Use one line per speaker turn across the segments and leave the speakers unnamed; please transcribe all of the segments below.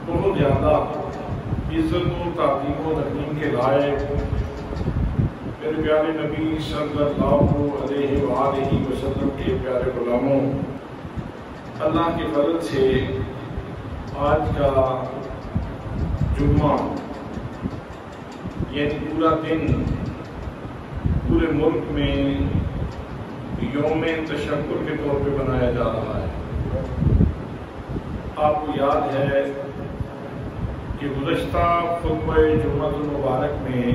بہت زیادہ عزت و تعظیم و تکریم کے لائق میرے پیارے نبی صلی اللہ علیہ وآلہ وسلم کے پیارے غلاموں، اللہ کے فضل سے آج کا جمعہ یعنی پورا دن پورے ملک میں یوم تشکر کے طور پہ منایا جا رہا ہے۔ آپ کو یاد ہے کہ گزشتہ خطبہ جمعۃ المبارک میں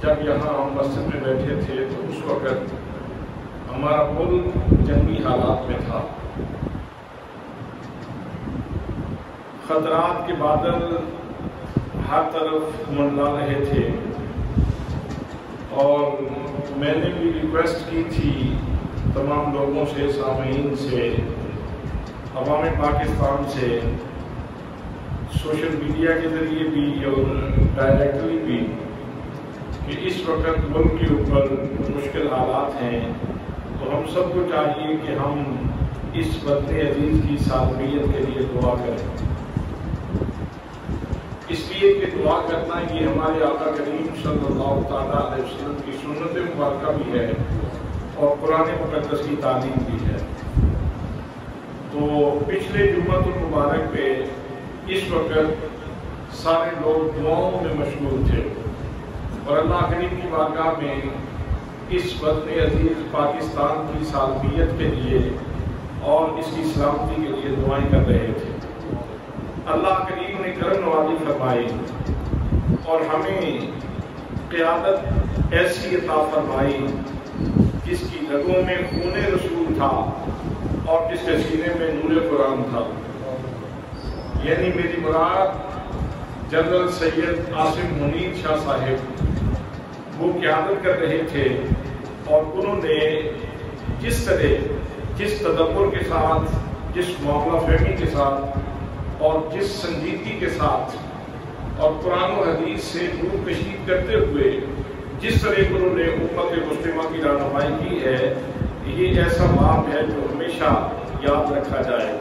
جب یہاں ہم مسجد میں بیٹھے تھے تو اس وقت ہمارا ملک جنگی حالات میں تھا، خطرات کے بادل ہر طرف منڈلا رہے تھے، اور میں نے بھی ریکویسٹ کی تھی تمام لوگوں سے، سامعین سے، عوام پاکستان سے، سوشل میڈیا کے ذریعے بھی اور ڈائریکٹلی بھی، کہ اس وقت ملک کے اوپر مشکل حالات ہیں، تو ہم سب کو چاہیے کہ ہم اس وطن عزیز کی سالمیت کے لیے دعا کریں، اس لیے کہ دعا کرنا یہ ہمارے آقا کریم صلی اللہ تعالیٰ علیہ وسلم کی سنت مبارکہ بھی ہے اور قرآن مقدس کی تعلیم بھی ہے۔ تو پچھلے جمعۃ المبارک پہ اس وقت سارے لوگ دعاؤں میں مشغول تھے اور اللہ کریم کی بارگاہ میں اس وطن عزیز پاکستان کی سالمیت کے لیے اور اس کی سلامتی کے لیے دعائیں کر رہے تھے۔ اللہ کریم نے کرم نوازی فرمائی اور ہمیں قیادت ایسی عطا فرمائی جس کی رگوں میں خون رسول تھا اور جس کے سینے میں نور قرآن تھا، یعنی میری مراد جنرل سید عاصم منیر شاہ صاحب وہ قیادت کر رہے تھے، اور انہوں نے جس طرح، جس تدبر کے ساتھ، جس معاملہ فہمی کے ساتھ اور جس سنجیدگی کے ساتھ اور قرآن و حدیث سے نور کشید کرتے ہوئے جس طرح انہوں نے امت مسلمہ کی رہنمائی کی ہے، یہ ایسا باب ہے جو ہمیشہ یاد رکھا جائے۔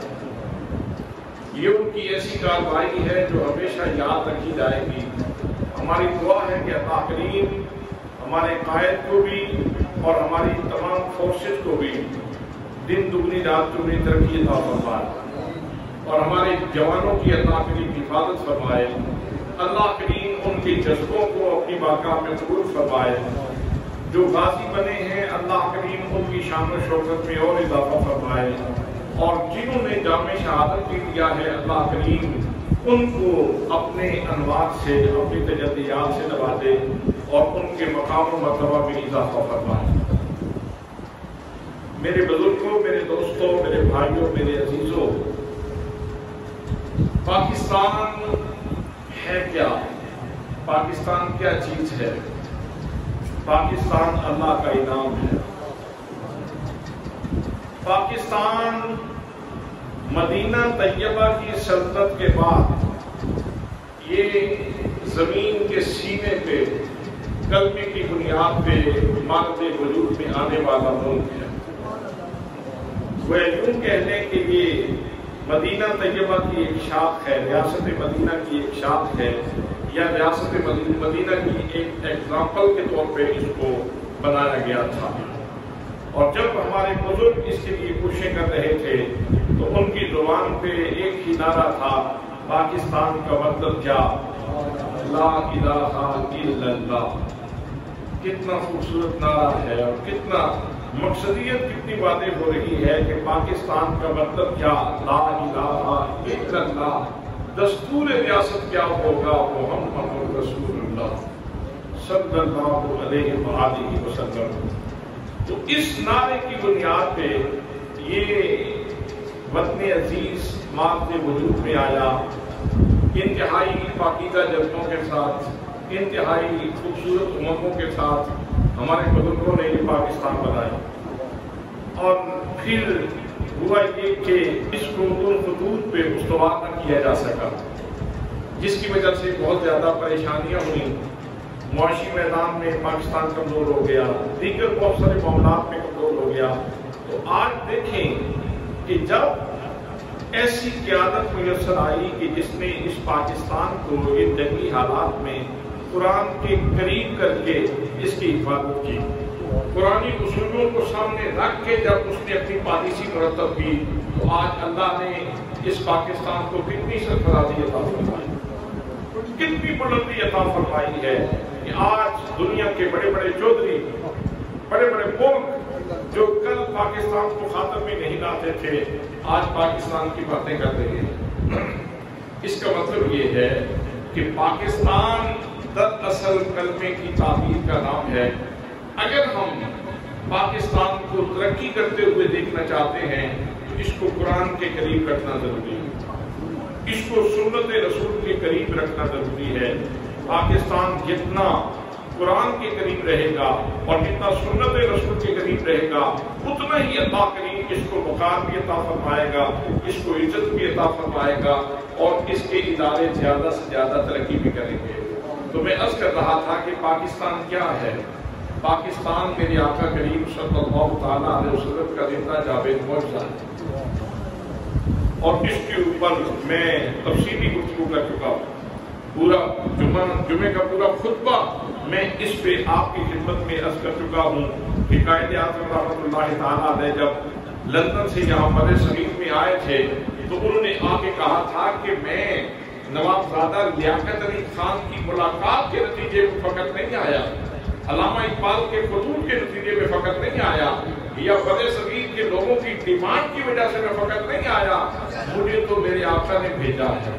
یہ ان کی ایسی کارروائی ہے جو ہمیشہ یاد رکھی جائے گی۔ ہماری دعا ہے کہ اللہ کریم ہمارے قائد کو بھی اور ہماری تمام فورسز کو بھی دن دگنی رات چگنی ترقی عطا فرمائے، اور ہمارے جوانوں کی اللہ کریم حفاظت فرمائے، اللہ کریم ان کے جذبوں کو اپنی بارگاہ میں قبول فرمائے، جو غازی بنے ہیں اللہ کریم ان کی شان و شوکت میں اور اضافہ فرمائے، اور جنہوں نے جام شہادت بھی دیا ہے اللہ کریم ان کو اپنے انوار سے، اپنی تجلیات سے نوازے اور ان کے مقام و مرتبہ میں اضافہ فرمائے۔ میرے بزرگوں، میرے دوستوں، میرے بھائیوں، میرے عزیزوں، پاکستان ہے کیا؟ پاکستان کیا چیز ہے؟ پاکستان اللہ کا انعام ہے۔ پاکستان مدینہ طیبہ کی سلطنت کے بعد یہ زمین کے سینے پہ کلمے کی بنیاد پہ مادہ وجود میں آنے والا ملک ہے۔ وہ یوں کہہ لیں کہ یہ مدینہ طیبہ کی ایک شاخ ہے، ریاست مدینہ کی ایک شاخ ہے، یا ریاست مدینہ کی ایک ایگزامپل کے طور پہ اس کو بنایا گیا تھا۔ اور جب ہمارے بزرگ اس کے لیے کوششیں کر رہے تھے تو ان کی زبان پہ ایک ہی نعرہ تھا، پاکستان کا مطلب کیا؟ لا الہ الا اللہ۔ کتنا خوبصورت نعرہ ہے اور کتنا مقصدیت، کتنی باتیں ہو رہی ہے کہ پاکستان کا مطلب کیا؟ لا الہ الا اللہ۔ دستور ریاست کیا ہوگا؟ محمد رسول اللہ صلی اللہ علیہ وآلہ وسلم۔ تو اس نعرے کی بنیاد پہ یہ وطن عزیز مادہ وجود میں آیا، انتہائی پاکیزہ جذبوں کے ساتھ، انتہائی خوبصورت امنگوں کے ساتھ ہمارے بزرگوں نے یہ پاکستان بنایا، اور پھر ہوا یہ کہ اس کو ان خطوط پہ استوار نہ کیا جا سکا، جس کی وجہ سے بہت زیادہ پریشانیاں ہوئیں۔ معاشی میدان میں پاکستان کمزور ہو گیا، دیگر بہت سارے معاملات میں کمزور ہو گیا۔ تو آج دیکھیں کہ جب ایسی قیادت میسر آئی کہ جس نے اس پاکستان کو ان جنگی حالات میں قرآن کے قریب کر کے اس کی حفاظت کی. قرآنی اصولوں کو سامنے رکھ کے جب اس نے اپنی پالیسی مرتب کی تو آج اللہ نے اس پاکستان کو کتنی سرفرازی عطا فرمائی, کتنی بلندی عطا فرمائی ہے کہ آج دنیا کے بڑے بڑے چودھری, بڑے بڑے ملک جو کل پاکستان کو خاطر میں نہیں لاتے تھے آج پاکستان کی باتیں کر رہے ہیں. اس کا مطلب یہ ہے کہ پاکستان دراصل کلمے کی تعبیر کا نام ہے. اگر ہم پاکستان کو ترقی کرتے ہوئے دیکھنا چاہتے ہیں تو اس کو قرآن کے قریب رکھنا ضروری ہے, اس کو سنت رسول کے قریب رکھنا ضروری ہے. پاکستان جتنا قرآن کے قریب رہے گا اور جتنا سنت رسول کے قریب رہے گا اتنا ہی اللہ کریم اس کو وقار بھی عطا فرمائے گا, اس کو عزت بھی عطا فرمائے گا اور اس کے ادارے زیادہ سے زیادہ ترقی بھی کریں گے. تو میں عرض کر رہا تھا کہ پاکستان کیا ہے. پاکستان میرے آقا کریم صلی اللہ تعالیٰ علیہ وسلم کا زندہ جاوید معجزہ ہے اور اس کے اوپر میں تفصیلی گفتگو کر چکا ہوں. پورا جمعے کا پورا خطبہ میں اس پہ آپ کی خدمت میں عرض کر چکا ہوں کہ قائد اعظم رحمۃ اللہ تعالیٰ علیہ جب لندن سے یہاں بر صغیر میں آئے تھے تو انہوں نے آ کے کہا تھا کہ میں نوابزادہ لیاقت علی خان کی ملاقات کے نتیجے میں فقط نہیں آیا, علامہ اقبال کے خطوط کے نتیجے میں فقط نہیں آیا, یا بر صغیر کے لوگوں کی ڈیمانڈ کی وجہ سے میں فقط نہیں آیا, مجھے تو میرے آقا نے بھیجا ہے,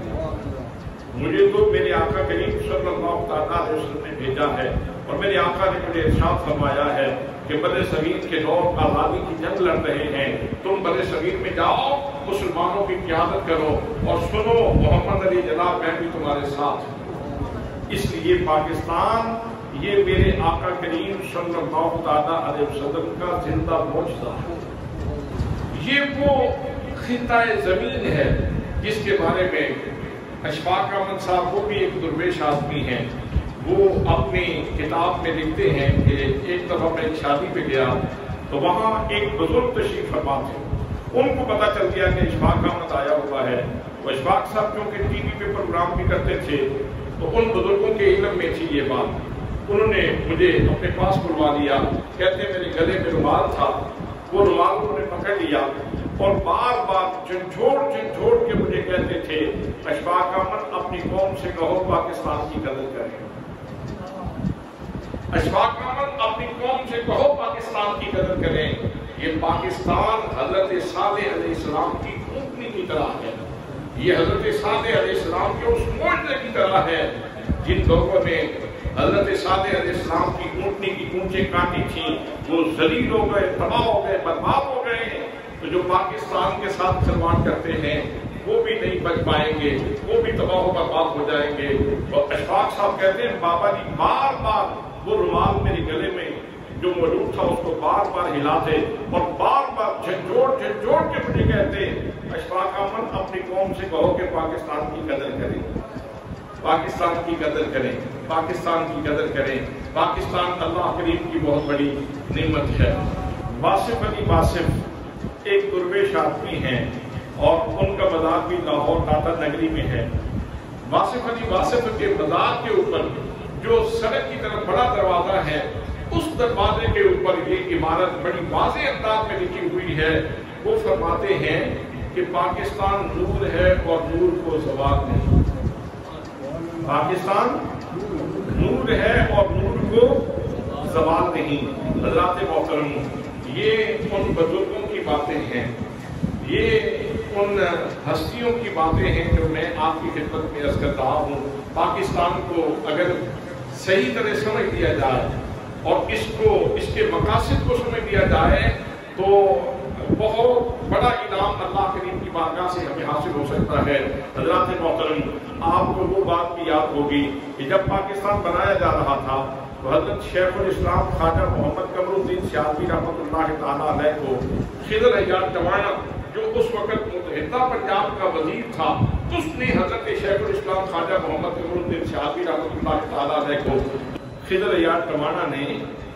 مجھے تو میرے آقا کریم صلی اللہ تعالیٰ علیہ وسلم نے بھیجا ہے. اور میرے آقا نے مجھے ارشاد فرمایا ہے کہ بر صغیر کے لوگ آزادی کی جنگ لڑ رہے ہیں, تم بر صغیر میں جاؤ, مسلمانوں کی قیادت کرو اور سنو محمد علی جناب میں بھی تمہارے ساتھ ہوں. اس لیے پاکستان یہ میرے آقا کریم صلی اللہ تعالیٰ علیہ وسلم کا زندہ معجزہ ہے. یہ وہ خطہ زمین ہے جس کے بارے میں اشفاق احمد صاحب وہ بھی ایک درویش آدمی ہیں, وہ اپنی کتاب میں لکھتے ہیں کہ ایک دفعہ میں ایک شادی پہ گیا تو وہاں ایک بزرگ تشریف فرما تھے. ان کو پتا چل گیا کہ اشفاق احمد آیا ہوا ہے. وہ اشفاق صاحب کیونکہ ٹی وی پہ پروگرام بھی کرتے تھے تو ان بزرگوں کے علم میں تھی یہ بات. انہوں نے مجھے اپنے پاس بلوا لیا, کہتے میرے گلے میں رومال تھا, وہ رومال انہوں نے پکڑ لیا اور بار بار جھنجھوڑ کے مجھے کہتے تھے اشفاق احمد اپنی قوم سے کہو پاکستان کی قدر کریں, اشفاق احمد اپنی قوم سے کہو پاکستان کی قدر کریں. یہ پاکستان حضرت صالح علیہ السلام کی اونٹنی کی طرح ہے, یہ حضرت صالح علیہ السلام کے اس معجزے کی طرح ہے جن لوگوں نے حضرت صالح علیہ السلام کی اونٹنی کی اونچے کاٹی تھی, وہ ذلیل ہو گئے, تباہ ہو گئے, برباد ہو گئے. تو جو پاکستان کے ساتھ کھلواڑ کرتے ہیں وہ بھی نہیں بچ پائیں گے, وہ بھی تباہ و برباد ہو جائیں گے. اور اشفاق صاحب کہتے ہیں بابا جی بار بار وہ رومال میرے گلے میں جو موجود تھا اس کو بار بار ہلاتے اور بار بار جھنجھوڑ کے مجھے کہتے اشفاق احمد اپنی قوم سے کہو کہ پاکستان کی قدر کریں, پاکستان کی قدر کریں, پاکستان کی قدر کریں. پاکستان اللہ کریم کی بہت بڑی نعمت ہے. واصف علی واصف ایک درویش آدمی ہیں اور ان کا مزار بھی لاہور داتا نگری میں ہے. واصف علی واصف کے مزار کے اوپر جو سڑک کی طرف بڑا دروازہ ہے اس دروازے کے اوپر یہ عمارت بڑی واضح انداز میں لکھی ہوئی ہے. وہ فرماتے ہیں کہ پاکستان نور ہے اور نور کو زوال نہیں. پاکستان نور ہے اور نور کو زوال نہیں. حضرات محترم, یہ ان بزرگوں کی باتیں ہیں, یہ ان ہستیوں کی باتیں ہیں جو میں آپ کی خدمت میں عرض کر رہا ہوں. پاکستان کو اگر صحیح طرح سمجھ لیا جائے اور اس کے مقاصد کو سمجھ لیا جائے تو بہت بڑا انعام اللہ کریم کی بارگاہ سے ہمیں حاصل ہو سکتا ہے. حضرات محترم, آپ کو وہ بات بھی یاد ہوگی کہ جب پاکستان بنایا جا رہا تھا تو حضرت شیخ الاسلام خواجہ محمد قمر الدین سیالوی رحمۃ اللہ تعالیٰ علیہ کو خضر حیات ٹوانا جو اس وقت متحدہ پنجاب کا وزیر تھا, اس نے حضرت شیخ الاسلام خواجہ محمد قمر الدین سیالوی رحمۃ اللہ تعالیٰ علیہ کو خضر حیات ٹوانا نے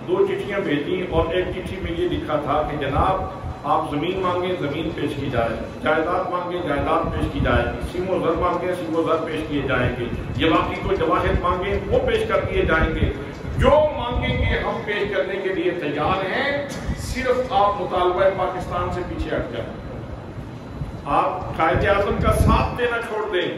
2 چٹھیاں بھیجی اور ایک چٹھی میں یہ لکھا تھا کہ جناب آپ زمین مانگیں زمین پیش کی جائے، جائیداد مانگیں جائیداد پیش کی جائے گی، سیم و زر مانگیں سیم و زر پیش کیے جائیں گے، یہ باقی کو جواہر مانگیں وہ پیش کر دیے جائیں گے، جو مانگیں گے ہم پیش کرنے کے لیے تیار ہیں، صرف آپ مطالبہ پاکستان سے پیچھے ہٹ جائیں، آپ قائد اعظم کا ساتھ دینا چھوڑ دیں۔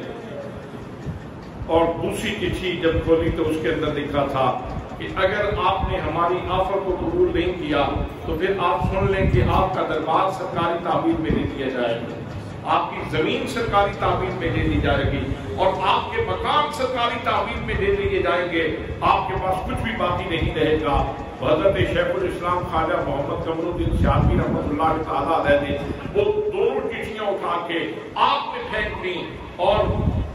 اور دوسری چٹھی جب کھولی تو اس کے اندر لکھا تھا کہ اگر آپ نے ہماری آفر کو قبول نہیں کیا تو پھر آپ سن لیں کہ آپ کا دربار سرکاری تعمیر میں دے دیا جائے گا، آپ کی زمین سرکاری تعمیر میں دے دی جائے گی، اور آپ کے مکان سرکاری تعمیر میں دے دیے جائیں گے، آپ کے پاس کچھ بھی باقی نہیں رہے گا۔ حضرت شیخ الاسلام خواجہ محمد قمر الدین شاذلی رحمۃ اللہ تعالیٰ علیہ نے وہ دونوں چٹھیاں اٹھا کے آپ نے پھینک دی اور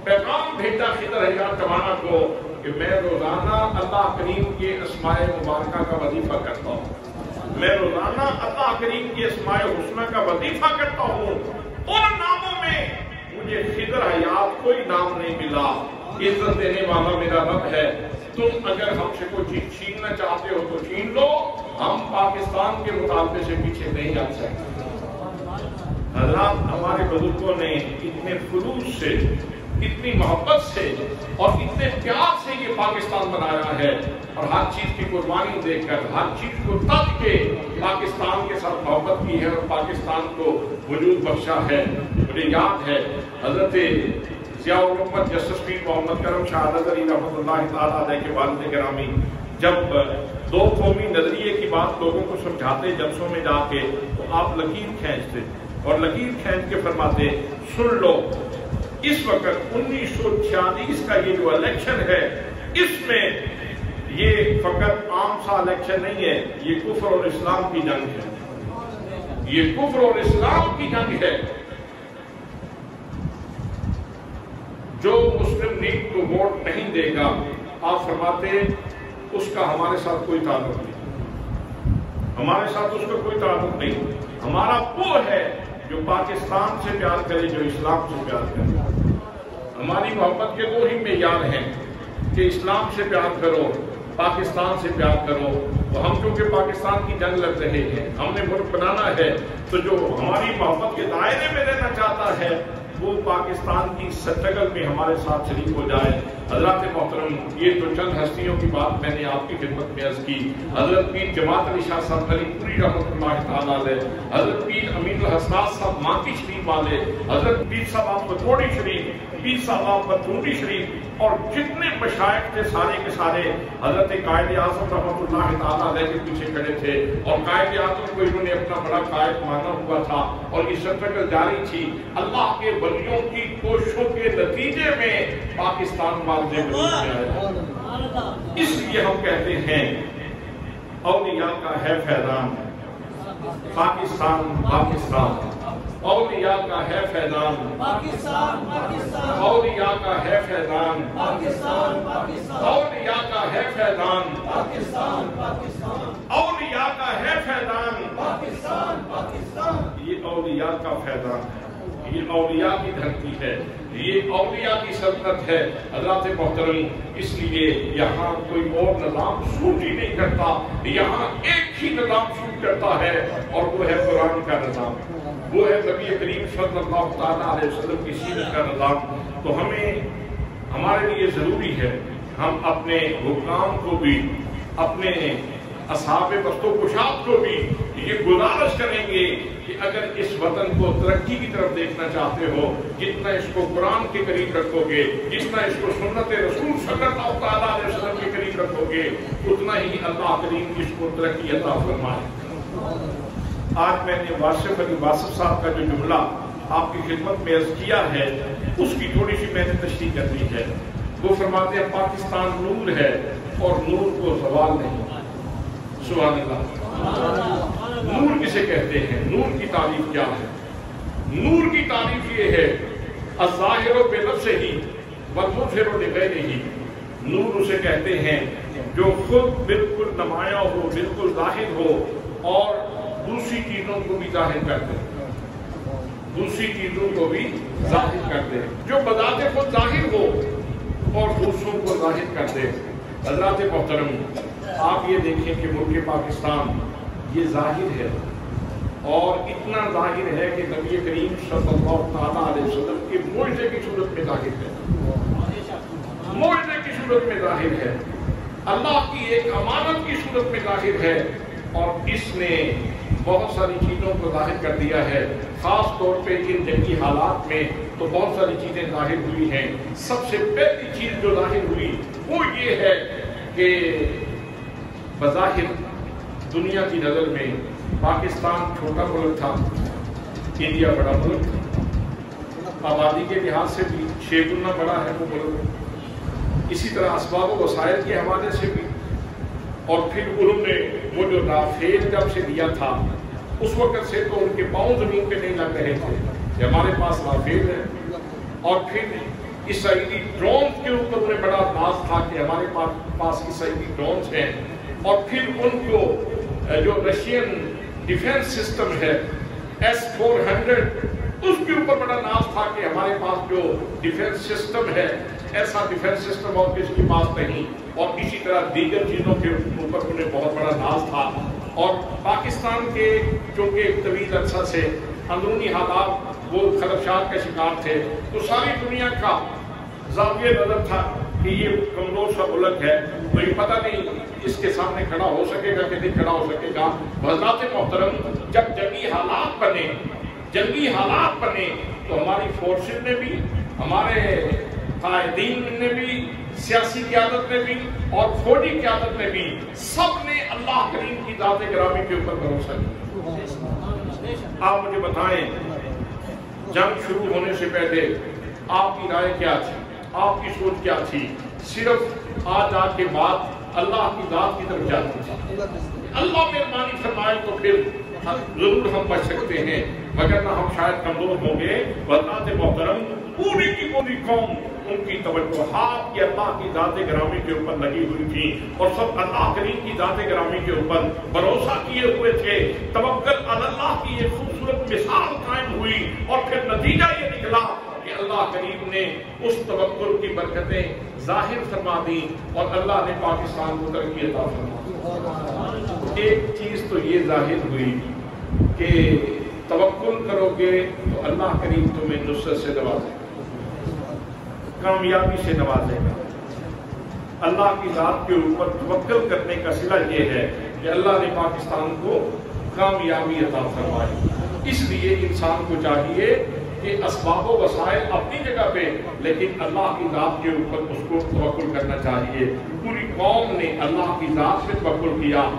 پیغام بھیجا خضر حیات کمانا کو کہ میں روزانہ اللہ کریم کے اسماء مبارکہ کا وظیفہ کرتا ہوں، میں روزانہ اللہ کریم کے اسماء حسنہ کا وظیفہ کرتا ہوں، ان ناموں میں مجھے خضر حیات کوئی نام نہیں ملا، عزت دینے والا میرا رب ہے، تم اگر ہم سے کوئی چیز چھیننا چاہتے ہو تو چھین لو، ہم پاکستان کے مطالبے سے پیچھے نہیں ہٹ سکتے۔ حضرات ہمارے بزرگوں نے اتنے خلوص سے، اتنی محبت سے اور اتنے پیار سے یہ پاکستان بنایا ہے، اور ہر چیز کی قربانی دے کر، ہر چیز کو تج کے پاکستان کے ساتھ محبت کی ہے اور پاکستان کو وجود بخشا ہے۔ مجھے یاد ہے حضرت ضیاء الرحمت جسٹس پیر محمد کرم شاہ علی رحمۃ اللہ تعالیٰ علیہ کے والد گرامی جب دو قومی نظریے کی بات لوگوں کو سمجھاتے جلسوں میں جا کے تو آپ لکیر کھینچتے اور لکیر کھینچ کے فرماتے سن لو، اس وقت 1946 کا یہ جو الیکشن ہے اس میں یہ فقط عام سا الیکشن نہیں ہے، یہ کفر اور اسلام کی جنگ ہے، یہ کفر اور اسلام کی جنگ ہے۔ جو مسلم لیگ کو ووٹ نہیں دے گا، آپ فرماتے اس کا ہمارے ساتھ کوئی تعلق نہیں، ہمارے ساتھ اس کا کوئی تعلق نہیں، ہمارا وہ ہے جو پاکستان سے پیار کرے، جو اسلام سے پیار کرے۔ ہماری محبت کے دو ہی معیار ہیں کہ اسلام سے پیار کرو، پاکستان سے پیار کرو۔ تو ہم کیونکہ پاکستان کی جنگ لڑ رہے ہیں، ہم نے ملک بنانا ہے، تو جو ہماری محبت کے دائرے میں رہنا چاہتا ہے وہ پاکستان کی سٹرگل میں ہمارے ساتھ شریک ہو جائے۔ حضرات محترم، یہ تو چند ہستیوں کی بات میں نے آپ کی خدمت میں عرض کی۔ حضرت پیر جماعت علی شاہ صاحب علی پوری رحمۃ اللہ تعالیٰ علیہ، حضرت پیر امین الحساس صاحب مانکی شریف والے، حضرت پیر صاحب آپ بطوڑی شریف، پیر صاحب آپ بطوڑی شریف، اور جتنے مشائخ تھے سارے کے سارے حضرت قائد اعظم رحمۃ اللہ تعالیٰ علیہ کے پیچھے کھڑے تھے، اور قائد اعظم کو انہوں نے اپنا بڑا قائد مانا ہوا تھا، اور یہ سٹرگل جاری تھی۔ اللہ کے ولیوں کی کوششوں کے نتیجے میں پاکستان واضح وجود میں آیا۔ اس لیے ہم کہتے ہیں اولیاء کا ہے فیضان، پاکستان پاکستان، اولیاء کا ہے فیضان، پاکستان پاکستان، اولیاء کا ہے فیضان، پاکستان پاکستان، اولیاء کا ہے فیضان، پاکستان پاکستان، اولیاء کا ہے فیضان، پاکستان پاکستان۔ یہ اولیاء کا فیضان ہے، یہ اولیاء کی دھرتی ہے، یہ اولیاء کی سلطنت ہے۔ حضرات محترم، اس لیے یہاں کوئی اور نظام سوٹ ہی نہیں کرتا، یہاں ایک ہی نظام سوٹ کرتا ہے، اور وہ ہے قرآن کا نظام، وہ ہے نبی کریم صلی اللہ تعالیٰ علیہ وسلم کی سیرت کا نظام۔ تو ہمارے لیے ضروری ہے ہم اپنے حکام کو بھی، اپنے اصحاب بست و کشاد کو بھی یہ گزارش کریں گے کہ اگر اس وطن کو ترقی کی طرف دیکھنا چاہتے ہو، جتنا اس کو قرآن کے قریب رکھو گے، جتنا اس کو سنت رسول صلی اللہ تعالیٰ علیہ وسلم کے قریب رکھو گے، اتنا ہی اللہ کریم اس کو ترقی عطا فرمائے۔ آج میں نے واصف علی واصف صاحب کا جو جملہ آپ کی خدمت میں عرض کیا ہے، اس کی تھوڑی سی میں نے تشریح کر دی ہے۔ وہ فرماتے ہیں پاکستان نور ہے اور نور کو زوال نہیں۔ سبحان اللہ۔ نور کسے کہتے ہیں؟ نور کی تعریف کیا ہے؟ نور کی تعریف یہ ہے الظاہر بنفسہ والمظہر لغیرہ۔ نور اسے کہتے ہیں جو خود بالکل نمایاں ہو، بالکل ظاہر ہو، اور دوسری چیزوں کو بھی ظاہر کر دے، دوسری چیزوں کو بھی ظاہر کر دے، جو بذات خود ظاہر ہو اور دوسروں کو ظاہر کر دے۔ حضرات محترم، آپ یہ دیکھیں کہ ملک پاکستان یہ ظاہر ہے، اور اتنا ظاہر ہے کہ نبی کریم صلی اللہ تعالیٰ علیہ وسلم کے معجزے کی صورت میں ظاہر ہے، معجزے کی صورت میں ظاہر ہے، اللہ کی ایک امانت کی صورت میں ظاہر ہے، اور اس نے بہت ساری چیزوں کو ظاہر کر دیا ہے۔ خاص طور پہ ان جنگی حالات میں تو بہت ساری چیزیں ظاہر ہوئی ہیں۔ سب سے پہلی چیز جو ظاہر ہوئی وہ یہ ہے کہ بظاہر دنیا کی نظر میں پاکستان چھوٹا ملک تھا، انڈیا بڑا ملک تھا، آبادی کے لحاظ سے بھی 6 گنا بڑا ہے وہ ملک، اسی طرح اسباب و وسائل کے حوالے سے بھی، اور پھر انہوں نے وہ جو رافیل جب سے دیا تھا اس وقت سے تو ان کے پاؤں زمین پہ نہیں لگ رہے تھے کہ ہمارے پاس رافیل ہے، اور پھر اسرائیلی ڈرونز کے اوپر انہیں بڑا ناز تھا کہ ہمارے پاس اسرائیلی ڈرونز ہیں، اور پھر ان کو جو رشین ڈیفنس سسٹم ہے S-400 اس کے اوپر بڑا ناز تھا کہ ہمارے پاس جو ڈیفنس سسٹم ہے ایسا ڈیفنس سسٹم اور کسی کے پاس نہیں، اور اسی طرح دیگر چیزوں کے اوپر انہیں بہت بڑا ناز تھا۔ اور پاکستان کے چونکہ ایک طویل عرصہ سے اندرونی حالات وہ خدشات کا شکار تھے، تو ساری دنیا کا زاویہ نظر تھا کہ یہ کمزور سا ملک ہے، تو یہ پتہ نہیں اس کے سامنے کھڑا ہو سکے گا کہ نہیں کھڑا ہو سکے گا۔ حضرات محترم، جب جنگی حالات بنے تو ہماری فورسز نے بھی، ہمارے قائدین نے بھی، سیاسی قیادت نے بھی اور فوجی قیادت نے بھی، سب نے اللہ کریم کی ذات گرامی کے اوپر بھروسہ کیا۔ آپ مجھے بتائیں جنگ شروع ہونے سے پہلے آپ کی رائے کیا تھی، آپ کی سوچ کیا تھی؟ صرف آج کے بعد اللہ کی ذات کی طرف جاتی تھی، اللہ مہربانی فرمائے تو پھر ضرور ہم بچ سکتے ہیں، مگر نہ ہم شاید کمزور ہوں گے۔ حضرات محترم، پوری کی پوری قوم ان کی توجہات کی اللہ کی ذات گرامی کے اوپر لگی ہوئی تھی، اور سب اللہ کریم کی ذات گرامی کے اوپر بھروسہ کیے ہوئے تھے۔ توکل علی اللہ کی یہ خوبصورت مثال قائم ہوئی، اور پھر نتیجہ یہ نکلا کہ اللہ کریم نے اس توکل کی برکتیں ظاہر فرما دی، اور اللہ نے پاکستان کو ترقی عطا فرما دی۔ ایک چیز تو یہ ظاہر ہوئی کہ توکل کرو گے تو اللہ کریم تمہیں نصرت سے نوازے گا، کامیابی سے نوازے گا۔ اللہ کی ذات کے اوپر توکل کرنے کا صلہ یہ ہے کہ اللہ نے پاکستان کو کامیابی عطا فرمائی۔ اس لیے انسان کو چاہیے کہ اسباب و وسائل اپنی جگہ پہ، لیکن اللہ کی ذات کے اوپر اس کو توکل کرنا چاہیے۔ پوری قوم نے اللہ کی ذات پہ توکل کیا،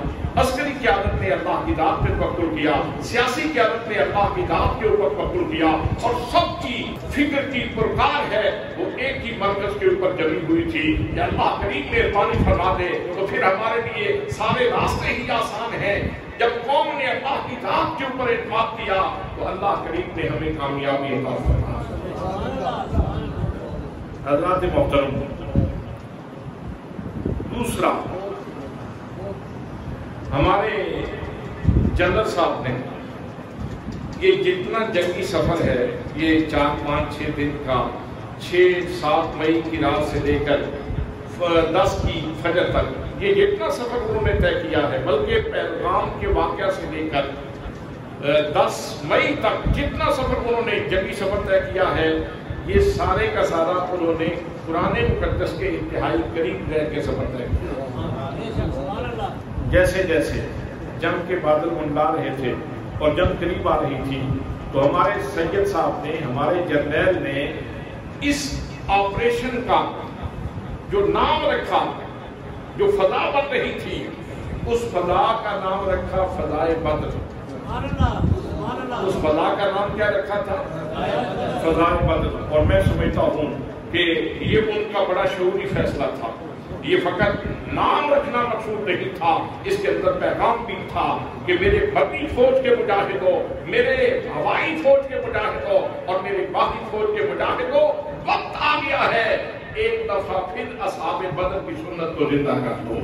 عسکری قیادت نے اللہ کی ذات پہ توکل کیا، سیاسی قیادت نے اللہ کی ذات کے اوپر توکل کیا، اور سب کی فکر کی پرکار ہے وہ ایک ہی مرکز کے اوپر جمی ہوئی تھی کہ اللہ کریم مہربانی فرما دے تو پھر ہمارے لیے سارے راستے ہی آسان ہیں۔ جب قوم نے اللہ کی ذات کے اوپر اعتماد کیا تو اللہ کریم نے ہمیں کامیابی عطا فرمائی۔ حضرات محترم، دوسرا، ہمارے جنرل صاحب نے یہ جتنا جنگی سفر ہے، یہ 4-5-6 دن کا، 6-7 مئی کی رات سے لے کر 10 کی فجر تک، یہ جتنا سفر انہوں نے طے کیا ہے، بلکہ پہلگام کے واقعہ سے لے کر 10 مئی تک جتنا سفر انہوں نے جنگی سفر طے کیا ہے، یہ سارے کا سارا انہوں نے قرآن مقدس کے انتہائی قریب رہ کے سفر طے کیا۔ جیسے جیسے جنگ کے بادل منڈلا رہے تھے اور جنگ قریب آ رہی تھی، تو ہمارے سید صاحب نے، ہمارے جرنیل نے اس آپریشن کا جو نام رکھا، جو فضا بن رہی تھی، اس فضا کا نام رکھا فضائے بدر۔ اس فضا کا نام کیا رکھا تھا؟ فضائے بدر۔ اور میں سمجھتا ہوں کہ یہ ان کا بڑا شعوری فیصلہ تھا۔ یہ فقط نام رکھنا مقصود نہیں تھا، اس کے اندر پیغام بھی تھا کہ میرے بحری فوج کے مجاہدوں، میرے ہوائی فوج کے مجاہدوں اور میرے باقی فوج کے مجاہدوں، وقت آ گیا ہے ایک دفعہ پھر اصحاب بدر کی سنت کو زندہ کر دو۔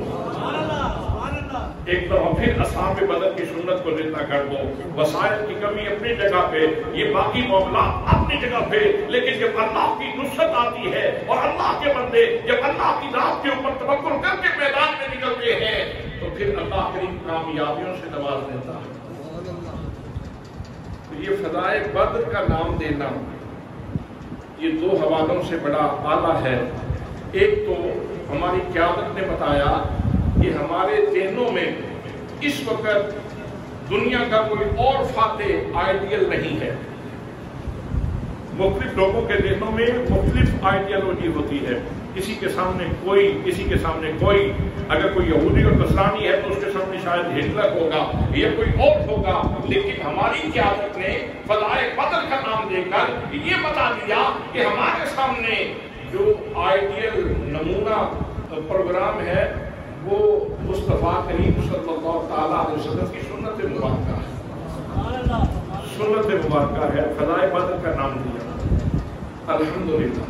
ایک دفعہ پھر اصحاب بدر کی سنت کو زندہ کر دو۔ وسائل کی کمی اپنی جگہ پہ، یہ باقی معاملات اپنی جگہ پہ، لیکن جب اللہ کی نصرت آتی ہے اور اللہ کے بندے جب اللہ کی ذات کے اوپر توکل کر کے میدان میں نکلتے ہیں تو پھر اللہ کریم کامیابیوں سے نواز دیتا ہے۔ یہ فضائے بدر کا نام دینا یہ دو حوالوں سے بڑا اعلیٰ ہے. ایک تو ہماری قیادت نے بتایا کہ ہمارے ذہنوں میں اس وقت دنیا کا کوئی اور فاتح آئیڈیل نہیں ہے. مختلف لوگوں کے ذہنوں میں مختلف آئیڈیالوجی ہوتی ہے. کسی کے سامنے کوئی، کسی کے سامنے کوئی. اگر کوئی یہودی اور نصرانی ہے تو اس کے سامنے شاید ہٹلر ہوگا یا کوئی اور ہوگا. لیکن ہماری قیادت نے فضائے بدر کا نام دے کر یہ بتا دیا کہ ہمارے سامنے جو آئیڈیل نمونہ پروگرام ہے وہ مصطفیٰ کریم صلی اللہ تعالیٰ علیہ وسلم کی سنت مبارکہ ہے. سنت مبارکہ ہے. فضائے بدر کا نام دیا. الحمدللہ.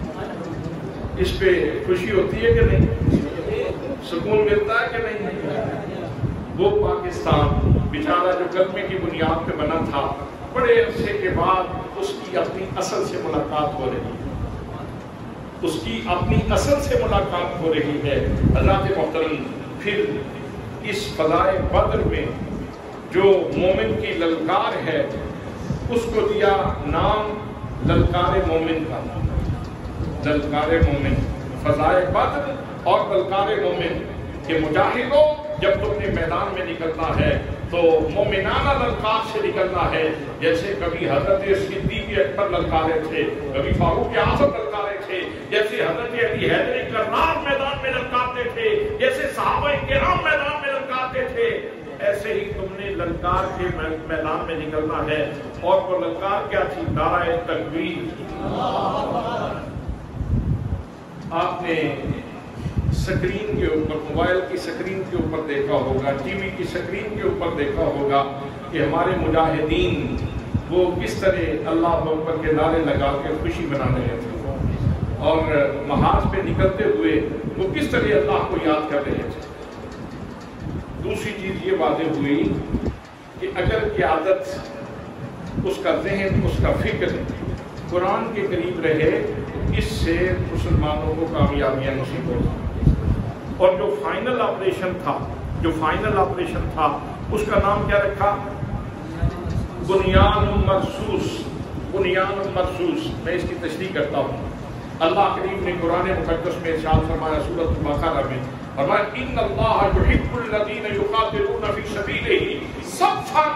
اس پہ خوشی ہوتی ہے کہ نہیں؟ سکون ملتا ہے کہ نہیں؟ وہ پاکستان بیچارہ جو کلمے کی بنیاد پہ بنا تھا، بڑے عرصے کے بعد اس کی اپنی اصل سے ملاقات ہو رہی ہے. اس کی اپنی اصل سے ملاقات ہو رہی ہے. حضرات محترم، پھر اس فضائے بدر میں جو مومن کی للکار ہے اس کو دیا نام للکار مومن کا. للکار مومن، فضائے بدر اور للکار مومن کہ مجاہدوں جب تم نے میدان میں نکلنا ہے تو مومنانہ للکار سے نکلنا ہے. جیسے کبھی حضرت صدیق اکبر للکارے تھے، کبھی فاروق اعظم للکارے تھے، جیسے حضرت علی حیدر کرار میدان میں للکارتے تھے، جیسے صحابہ کرام میدان میں للکارتے تھے، ایسے ہی تم نے للکار کے میدان میں نکلنا ہے. اور وہ للکار کیا تھی؟ نعرہ تکبیر. آپ نے سکرین کے اوپر، موبائل کی سکرین کے اوپر دیکھا ہوگا، ٹی وی کی سکرین کے اوپر دیکھا ہوگا کہ ہمارے مجاہدین وہ کس طرح اللہ اکبر کے نعرے لگا کے خوشی منا رہے تھے، اور محاذ پہ نکلتے ہوئے وہ کس طرح اللہ کو یاد کر رہے تھے. دوسری چیز یہ واضح ہوئی کہ اگر قیادت، اس کا ذہن، اس کا فکر قرآن کے قریب رہے، اس سے مسلمانوں کو کامیابیاں نصیب ہوتی. اور جو فائنل آپریشن تھا اس کا نام کیا رکھا؟ بنیان مرصوص. بنیان مرصوص. میں اس کی تشریح کرتا ہوں. اللہ کریم نے قرآن مقدس میں ارشاد فرمایا سورۃ البقرہ میں، فرمایا ان اللہ یحب الذین یقاتلون فی سبیلہ صفا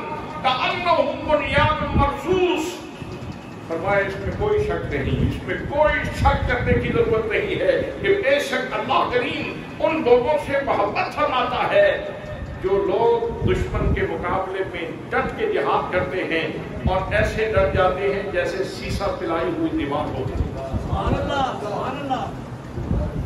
کأنہم بنیان مرصوص. فرمایا اس میں کوئی شک نہیں، اس میں کوئی شک کرنے کی ضرورت نہیں ہے کہ بے شک اللہ کریم ان لوگوں سے محبت فرماتا ہے جو لوگ دشمن کے مقابلے میں ڈٹ کے جہاد کرتے ہیں اور ایسے ڈٹ جاتے ہیں جیسے سیسا پلائی ہوئی دیوار ہوتی ہے.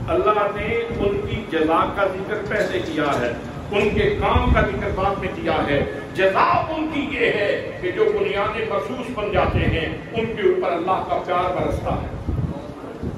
اللہ نے ان کی جزا کا ذکر پہلے کیا ہے، ان کے کام کا ذکر بعد میں کیا ہے. جزا ان کی یہ ہے کہ جو بنیاد مرصوص بن جاتے ہیں ان کے اوپر اللہ کا پیار برستا ہے.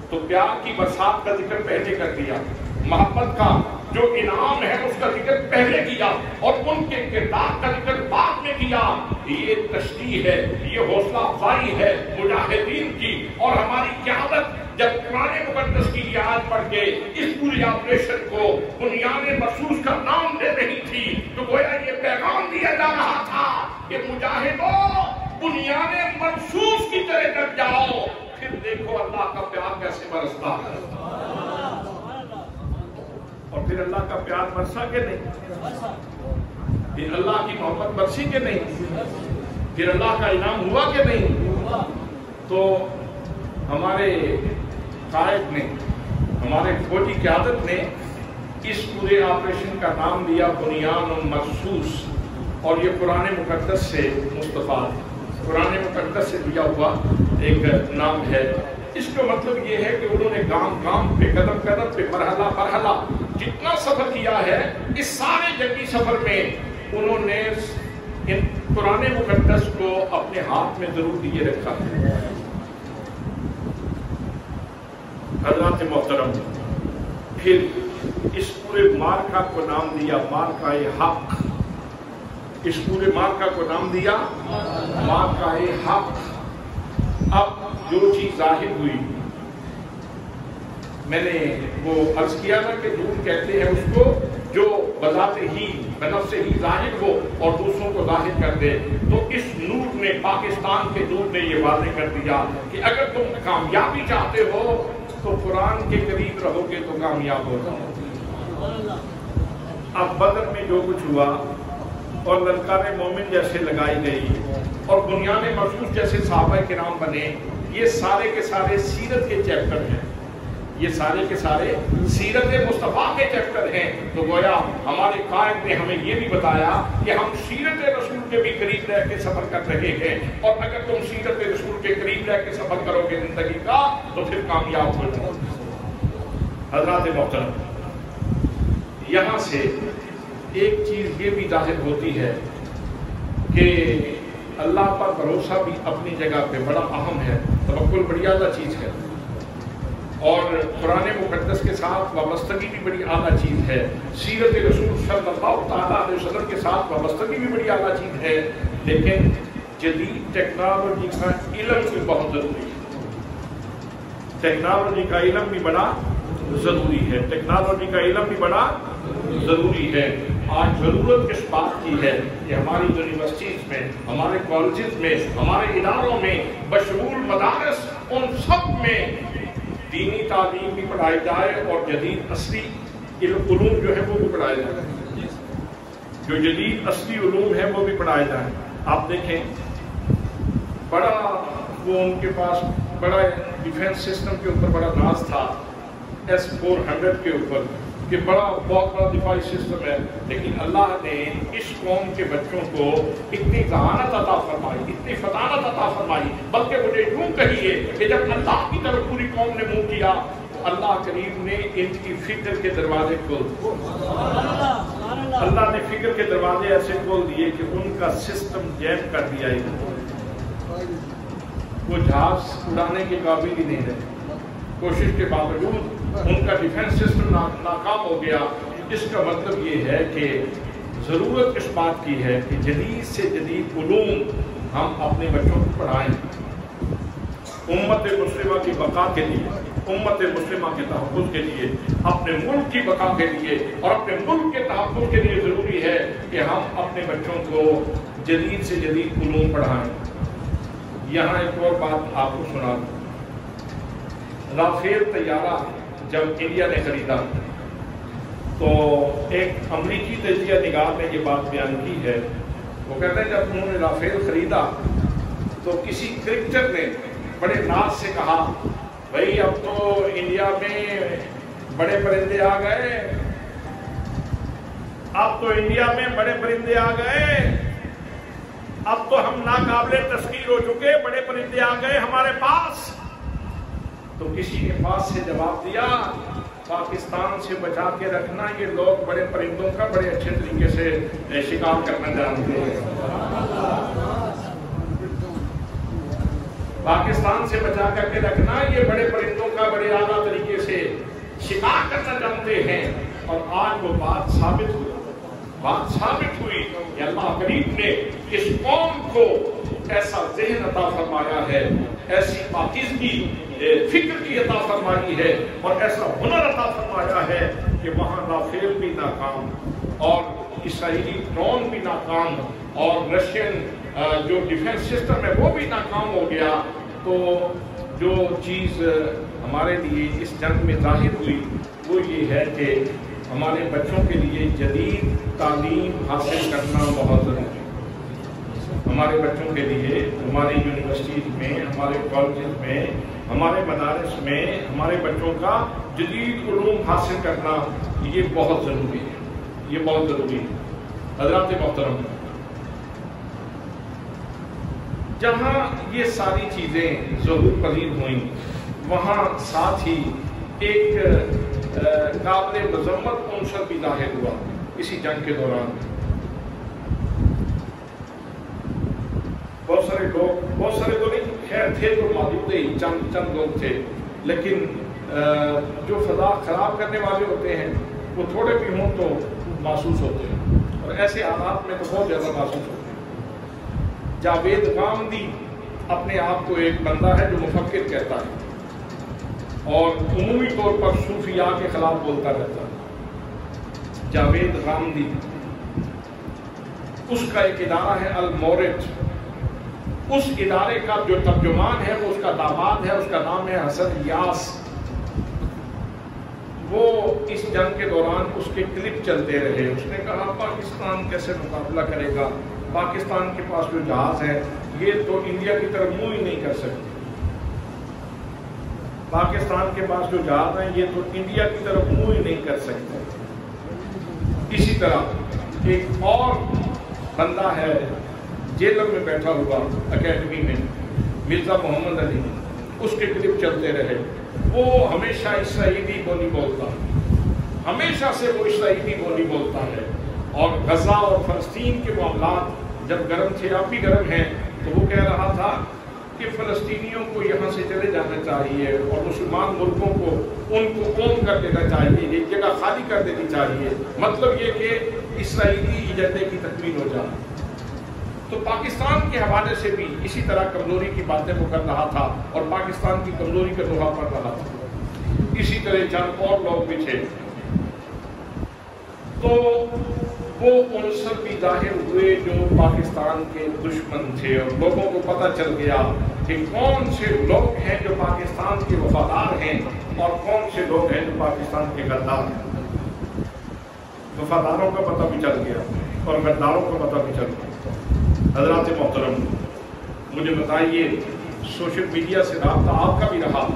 تو پیار کی برسات کا ذکر پہلے کر دیا، محبت کا جو انعام ہے اس کا ذکر پہلے کیا اور ان کے کردار کا ذکر بعد میں کیا. یہ تشریح ہے، یہ حوصلہ افزائی ہے مجاہدین کی. اور ہماری قیادت جب قرآن مقدس کی آیت پڑھ کے اس پوری آپریشن کو بنیاد مرصوص کا نام دے رہی تھی تو گویا یہ پیغام دیا جا رہا تھا کہ مجاہدوں بنیاد مرصوص کی طرح ڈٹ جاؤ، پھر دیکھو اللہ کا پیار کیسے برستا ہے. اور پھر اللہ کا پیار برسا کہ نہیں؟ پھر اللہ کی محبت برسی کہ نہیں؟ پھر اللہ کا انعام ہوا کہ نہیں؟ تو ہمارے قائد نے، ہمارے فوجی قیادت نے اس پورے آپریشن کا نام دیا بنیان مرصوص. اور یہ قرآن مقدس سے مستفاد، قرآن مقدس سے دیا ہوا ایک نام ہے. اس کا مطلب یہ ہے کہ انہوں نے گام گام پہ، قدم قدم پہ، مرحلہ مرحلہ جتنا سفر کیا ہے، اس سارے جنگی سفر میں انہوں نے ان قرآن مقدس کو اپنے ہاتھ میں ضرور لیے رکھا ہے. حضرات محترم، پھر اس پورے مارکا کو نام دیا مارکا حق. اس پورے مارکا کو نام دیا مارکا حق. اب جو چیز ظاہر ہوئی میں نے وہ عرض کیا نا کہ نور کہتے ہیں اس کو جو بذات ہی بنفس ہی ظاہر ہو اور دوسروں کو ظاہر کر دے. تو اس نور نے، پاکستان کے نور نے یہ واضح کر دیا کہ اگر تم کامیابی چاہتے ہو تو قرآن کے قریب رہو گے تو کامیاب ہو جاؤ. اب بدر میں جو کچھ ہوا اور للکار مومن جیسے لگائی گئی اور بنیان مرصوص جیسے صحابہ کرام بنے، یہ سارے کے سارے سیرت کے چیپٹر ہیں. یہ سارے کے سارے سیرت مصطفیٰ کے چیپٹر ہیں. تو گویا ہمارے قائد نے ہمیں یہ بھی بتایا کہ ہم سیرت رسول کے بھی قریب رہ کے سفر کر رہے ہیں، اور اگر تم سیرت رسول کے قریب رہ کے سفر کرو گے زندگی کا تو پھر کامیاب ہو جاؤ. حضرات محترم، یہاں سے ایک چیز یہ بھی ظاہر ہوتی ہے کہ اللہ پر بھروسہ بھی اپنی جگہ پہ بڑا اہم ہے، توکل بڑی اعلیٰ چیز ہے، اور قرآن مقدس کے ساتھ وابستگی بھی بڑی اعلیٰ چیز ہے، سیرت رسول صلی اللہ تعالیٰ علیہ وسلم کے ساتھ وابستگی بھی بڑی اعلیٰ چیز ہے. لیکن جدید ٹیکنالوجی کا علم بھی بہت ضروری ہے. ٹیکنالوجی کا علم بھی بڑا ضروری ہے. ٹیکنالوجی کا علم بھی بڑا ضروری ہے. آج ضرورت اس بات کی ہے کہ ہماری یونیورسٹیز میں، ہمارے کالجز میں، ہمارے اداروں میں، بشمول مدارس، ان سب میں دینی تعلیم بھی پڑھائی جائے اور جدید اصلی علوم جو ہے وہ بھی پڑھائے جائیں. جو جدید اصلی علوم ہے وہ بھی پڑھائے جائیں. آپ دیکھیں بڑا وہ ان کے پاس بڑا ڈیفینس سسٹم کے اوپر بڑا ناز تھا، S-400 کے اوپر، کہ بہت بڑا دفاعی سسٹم ہے. لیکن اللہ نے اس قوم کے بچوں کو اتنی ذہانت عطا فرمائی، اتنی فطانت عطا فرمائی، بلکہ مجھے یوں کہیے کہ جب اللہ کی طرف پوری قوم نے منہ کیا تو اللہ کریم نے ان کی فکر کے دروازے کھول، اللہ نے فکر کے دروازے ایسے کھول دیے کہ ان کا سسٹم جیم کر دیا. وہ جہاز اڑانے کے قابل ہی نہیں رہے. کوشش کے باوجود ان کا ڈیفینس سسٹم ناکام ہو گیا. اس کا مطلب یہ ہے کہ ضرورت اس بات کی ہے کہ جدید سے جدید علوم ہم اپنے بچوں کو پڑھائیں. امت مسلمہ کی بقا کے لیے، امت مسلمہ کے تحفظ کے لیے، اپنے ملک کی بقا کے لیے اور اپنے ملک کے تحفظ کے لیے ضروری ہے کہ ہم اپنے بچوں کو جدید سے جدید علوم پڑھائیں. یہاں ایک اور بات آپ کو سنا دوں. رافیل طیارہ جب انڈیا نے خریدا تو ایک امریکی تجزیہ نگار نے یہ بات بیان کی ہے. وہ کہتے ہیں جب انہوں نے رافیل خریدا تو کسی کرکٹر نے بڑے ناز سے کہا بھائی اب تو انڈیا میں بڑے پرندے آ گئے، اب تو انڈیا میں بڑے پرندے آ گئے، اب تو ہم ناقابل تسخیر ہو چکے، بڑے پرندے آ گئے ہمارے پاس. تو کسی کے پاس سے جواب دیا پاکستان سے بچا کے رکھنا، یہ لوگ بڑے پرندوں کا بڑے اچھے طریقے سے شکار کرنا جانتے ہیں. پاکستان سے بچا کر کے رکھنا، یہ بڑے پرندوں کا بڑے اعلیٰ طریقے سے شکار کرنا جانتے ہیں. اور آج وہ بات ثابت ہوئی کہ اللہ کریم نے اس قوم کو ایسا ذہن عطا فرمایا ہے، ایسی پاکیزگی فکر کی عطا فرمائی ہے اور ایسا ہنر عطا فرمایا ہے کہ وہاں رافیل بھی ناکام اور اسرائیلی ڈرون بھی ناکام اور رشین جو ڈیفینس سسٹم ہے وہ بھی ناکام ہو گیا. تو جو چیز ہمارے لیے اس جنگ میں ظاہر ہوئی وہ یہ ہے کہ ہمارے بچوں کے لیے جدید تعلیم حاصل کرنا بہت ضروری ہے. ہمارے بچوں کے لیے ہماری یونیورسٹیز میں، ہمارے کالجز میں، ہمارے مدارس میں ہمارے بچوں کا جدید علوم حاصل کرنا یہ بہت ضروری ہے، یہ بہت ضروری ہے. حضرات محترم، جہاں یہ ساری چیزیں ظہور پذیر ہوئیں وہاں ساتھ ہی ایک قابل مذمت عنصر بھی ظاہر ہوا اسی جنگ کے دوران. بہت سارے تو نہیں، خیر تھے تو موجود ہی چند لوگ تھے، لیکن جو فضا خراب کرنے والے ہوتے ہیں وہ تھوڑے بھی ہوں تو محسوس ہوتے ہیں، اور ایسے حالات میں تو بہت زیادہ محسوس ہوتے ہیں. جاوید غامدی اپنے آپ کو ایک بندہ ہے جو مفکر کہتا ہے، اور عمومی طور پر صوفیاء کے خلاف بولتا رہتا ہے. جاوید غامدی، اس کا ایک ادارہ ہے المورد، اس ادارے کا جو ترجمان ہے وہ اس کا داماد ہے، اس کا نام ہے حسن یاس. وہ اس جنگ کے دوران اس کے کلپ چلتے رہے. اس نے کہا پاکستان کیسے مقابلہ کرے گا، پاکستان کے پاس جو جہاز ہے یہ تو انڈیا کی طرف منہ ہی نہیں کر سکتے، پاکستان کے پاس جو جہاز ہیں یہ تو انڈیا کی طرف منہ ہی نہیں کر سکتے. اسی طرح ایک اور بندہ ہے جیلر میں بیٹھا ہوا اکیڈمی میں، مرزا محمد علی، اس کے کلپ چلتے رہے. وہ ہمیشہ اسرائیلی بولی بولتا، ہمیشہ سے وہ اسرائیلی بولی بولتا ہے. اور غزہ اور فلسطین کے معاملات جب گرم تھے، اب بھی گرم ہیں، تو وہ کہہ رہا تھا کہ فلسطینیوں کو یہاں سے چلے جانا چاہیے اور مسلمان ملکوں کو ان کو قوم کر دینا چاہیے، ایک جگہ خالی کر دینی چاہیے. مطلب یہ کہ اسرائیلی ایجنڈے کی تکمیل ہو جائے. تو پاکستان کے حوالے سے بھی اسی طرح کمزوری کی باتیں وہ کر رہا تھا اور پاکستان کی کمزوری کا دوہا پڑ رہا تھا. اسی طرح چند اور لوگ بھی تھے. تو وہ عنصر بھی ظاہر ہوئے جو پاکستان کے دشمن تھے، اور لوگوں کو پتہ چل گیا کہ کون سے لوگ ہیں جو پاکستان کے وفادار ہیں اور کون سے لوگ ہیں جو پاکستان کے غدار ہیں. وفاداروں کا پتہ بھی چل گیا اور غداروں کا پتہ بھی چل گیا. حضرات محترم، مجھے بتائیے سوشل میڈیا سے رابطہ آپ کا بھی رہا،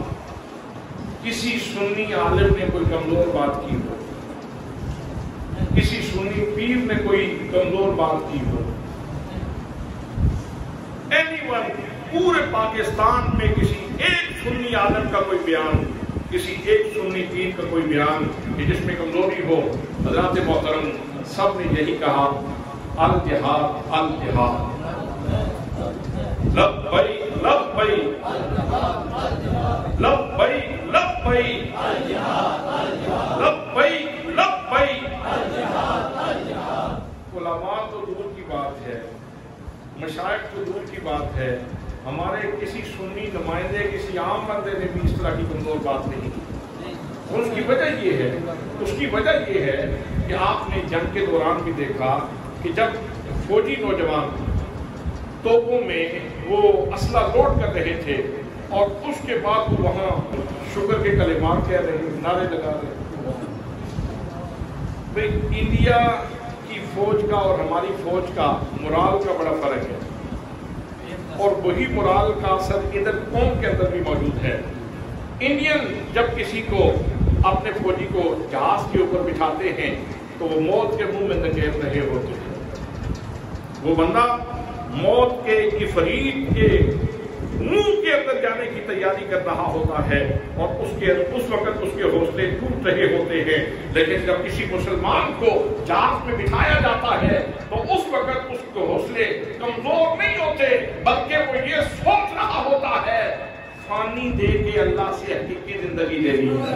کسی سنی عالم نے کوئی کمزور بات کی ہو، کسی سنی پیر نے کوئی کمزور بات کی ہو، اینی ون، پورے پاکستان میں کسی ایک سنی عالم کا کوئی بیان، کسی ایک سنی پیر کا کوئی بیان کہ جس میں کمزوری ہو، حضرات محترم سب نے یہی کہا الجہاد الجہاد، لبیک لبیک لبیک لبیک لبیک لبیک. علماء تو دور کی بات ہے، مشائخ تو دور کی بات ہے، ہمارے کسی سنی نمائندے، کسی عام بندے نے بھی اس طرح کی کمزور بات نہیں کی. اس کی وجہ یہ ہے کہ آپ نے جنگ کے دوران بھی دیکھا کہ جب فوجی نوجوان توپوں میں وہ اسلحہ لوڈ کر رہے تھے اور اس کے بعد وہ وہاں شکر کے کلمات کہہ رہے، نعرے لگا رہے. بھئی انڈیا کی فوج کا اور ہماری فوج کا مرال کا بڑا فرق ہے، اور وہی مرال کا اثر ادھر قوم کے اندر بھی موجود ہے. انڈین جب کسی کو اپنے فوجی کو جہاز کے اوپر بٹھاتے ہیں تو وہ موت کے منہ میں نکیل رہے ہوتے ہیں. وہ بندہ موت کے افریت کے منہ کے اندر جانے کی تیاری کر رہا ہوتا ہے اور اس وقت اس کے حوصلے ٹوٹ رہے ہوتے ہیں. لیکن جب کسی مسلمان کو جہاز میں بٹھایا جاتا ہے تو اس وقت اس کے حوصلے کمزور نہیں ہوتے، بلکہ وہ یہ سوچ رہا ہوتا ہے فانی دے کے اللہ سے حقیقی زندگی لینی ہے.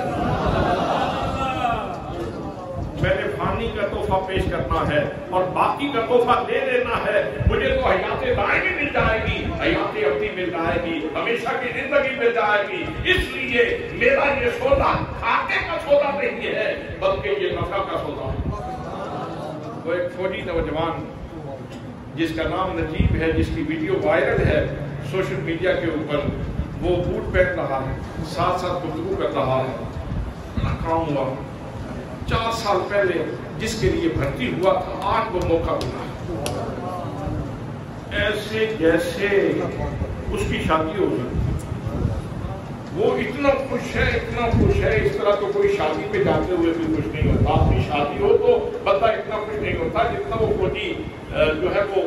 میں نے فانی کا تحفہ پیش کرنا ہے اور باقی کا تحفہ دے دینا ہے. مجھے تو حیات دائمی مل جائے گی، حیات ابدی مل جائے گی، ہمیشہ کی زندگی مل جائے گی. اس لیے میرا یہ سودا کھاتے کا سودا نہیں ہے بلکہ یہ نفع کا سودا ہے. وہ ایک فوجی نوجوان جس کا نام نجیب ہے، جس کی ویڈیو وائرل ہے سوشل میڈیا کے اوپر، وہ بوٹ پہن رہا ہے، ساتھ ساتھ گفتگو کر رہا ہے. کام ہوا 4 سال پہلے جس کے لیے بھرتی ہوا تھا، آج وہ موقع ملا. ایسے جیسے اس کی شادی ہو گئی. وہ اتنا خوش ہے، اتنا خوش ہے، اس طرح تو کوئی شادی پہ جاتے ہوئے بھی خوش نہیں ہوتا. اپنی شادی ہو تو بندہ اتنا خوش نہیں ہوتا جتنا وہ فوجی جو ہے وہ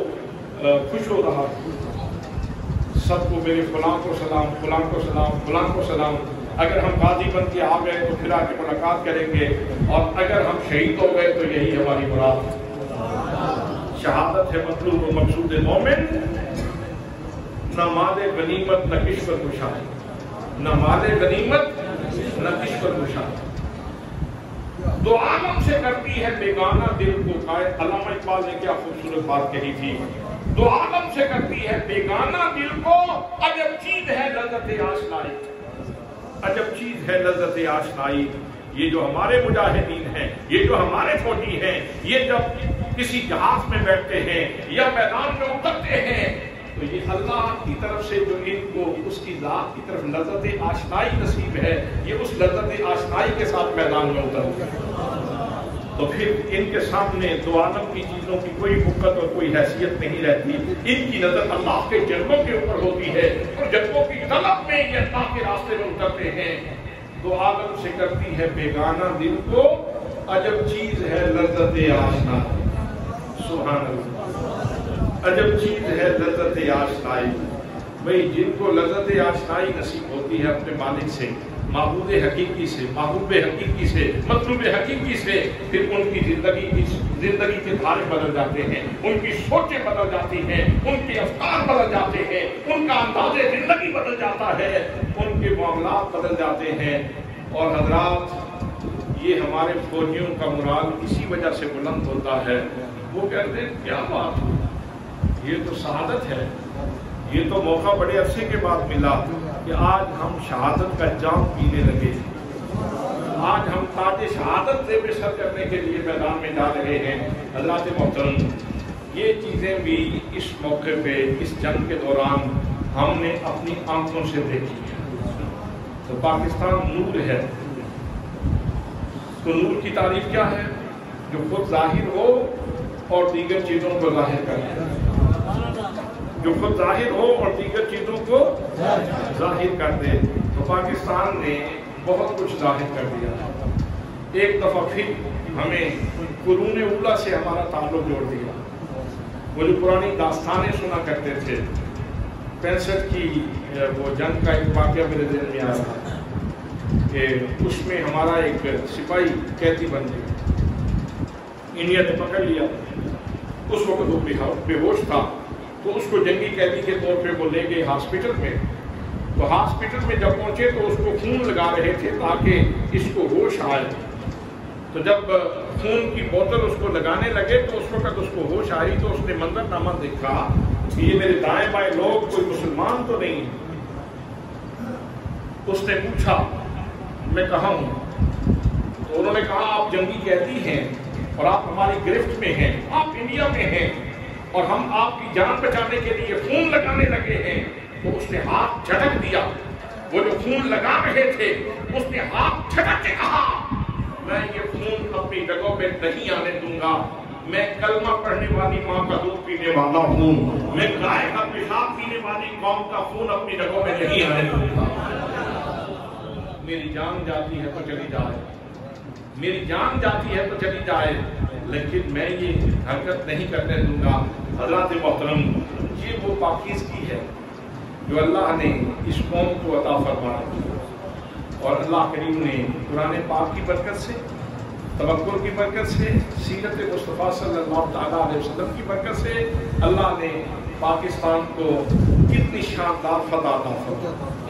خوش ہو رہا. سب کو میرے فلاں کو سلام، فلاں کو سلام، فلاں کو سلام. اگر ہم غازی بن کے آ گئے تو پھر آ کے ملاقات کریں گے، اور اگر ہم شہید ہو گئے تو یہی ہماری مراد ہے. شہادت ہے مطلوب و مقصود مومن، نہ مال غنیمت نہ کشور گشادی، نہ مال غنیمت نہ کشور گشادی. دو عالم سے کرتی ہے بیگانہ دل کو قائد. علامہ اقبال نے کیا خوبصورت بات کہی تھی. دو عالم سے کرتی ہے بیگانہ دل کو، عجب چیز ہے لذت آشنائی. عجب چیز ہے لذت آشنائی. یہ جو ہمارے مجاہدین ہیں، یہ جو ہمارے فوجی ہیں، یہ جب کسی جہاز میں بیٹھتے ہیں یا میدان میں اترتے ہیں تو یہ اللہ کی طرف سے جو ان کو اس کی ذات کی طرف لذت آشنائی نصیب ہے، یہ اس لذت آشنائی کے ساتھ میدان میں اترتے ہیں. تو پھر ان کے سامنے دو عالم کی چیزوں کی کوئی حقت اور کوئی حیثیت نہیں رہتی. ان کی نظر اللہ کے جنگوں کے اوپر ہوتی ہے اور جنگوں کی طلب میں یہ اللہ کے راستے میں اترتے ہیں. دو عالم سے کرتی ہے بیگانہ دل کو، عجب چیز ہے لذت آشنائی. سبحان اللہ، عجب چیز ہے لذت آشنائی. بھئی جن کو لذت آشنائی نصیب ہوتی ہے اپنے مالک سے، معبود حقیقی سے، محبوب حقیقی سے، مطلوب حقیقی سے، پھر ان کی زندگی کے دھارے بدل جاتے ہیں، ان کی سوچیں بدل جاتی ہیں، ان کے افکار بدل جاتے ہیں، ان کا انداز زندگی بدل جاتا ہے، ان کے معاملات بدل جاتے ہیں. اور حضرات یہ ہمارے فوجیوں کا مرال اسی وجہ سے بلند ہوتا ہے. وہ کہتے ہیں کیا بات ہو، یہ تو سعادت ہے، یہ تو موقع بڑے عرصے کے بعد ملا کہ آج ہم شہادت کا جام پینے لگے، آج ہم تاج شہادت سے بے سر کرنے کے لیے میدان میں جا رہے ہیں. حضرات محترم، یہ چیزیں بھی اس موقع پہ اس جنگ کے دوران ہم نے اپنی آنکھوں سے دیکھی ہے. تو پاکستان نور ہے. تو نور کی تعریف کیا ہے؟ جو خود ظاہر ہو اور دیگر چیزوں کو ظاہر کرے. جو خود ظاہر ہو اور دیگر چیزوں کو ظاہر کر دے. تو پاکستان نے بہت کچھ ظاہر کر دیا. ایک دفعہ پھر ہمیں قرون اولیٰ سے ہمارا تعلق جوڑ دیا. وہ جو پرانی داستانیں سنا کرتے تھے، 65 کی وہ جنگ کا ایک واقعہ میرے ذہن میں آ رہا کہ اس میں ہمارا ایک سپاہی قیدی بن گیا، انڈیا نے پکڑ لیا. اس وقت وہ بے ہوش تھا، تو اس کو جنگی قیدی کے طور پہ وہ لے گئے ہاسپٹل میں. تو ہاسپٹل میں جب پہنچے تو اس کو خون لگا رہے تھے تاکہ اس کو ہوش آئے. تو جب خون کی بوتل اس کو لگانے لگے تو اس وقت اس کو ہوش آئی. تو اس نے منظر نامہ دیکھا کہ یہ میرے دائیں بائیں لوگ کوئی مسلمان تو نہیں. اس نے پوچھا میں کہاں ہوں؟ تو انہوں نے کہا آپ جنگی قیدی ہیں اور آپ ہماری گرفت میں ہیں، آپ انڈیا میں ہیں اور ہم آپ کی جان بچانے کے لیے خون لگانے لگے ہیں. تو اس نے ہاتھ جھٹک دیا. وہ جو خون لگا رہے تھے اس نے ہاتھ جھٹک کے کہا میں یہ خون اپنی جگہوں میں نہیں آنے دوں گا. میں کلمہ پڑھنے والی ماں کا دودھ پینے والا ہوں. میں گائے کا پیشاب پینے والی قوم کا خون اپنی جگہوں میں نہیں آنے دوں گا. میری جان جاتی ہے تو چلی جائے، میری جان جاتی ہے تو چلی جائے، لیکن میں یہ حرکت نہیں کرنے دوں گا. حضرات محترم، یہ وہ پاکیزگی ہے جو اللہ نے اس قوم کو عطا فرمائی. اور اللہ کریم نے قرآن پاک کی برکت سے، توکل کی برکت سے، سیرت مصطفیٰ صلی اللہ تعالیٰ علیہ وسلم کی برکت سے اللہ نے پاکستان کو کتنی شاندار فتح عطا فرمائی.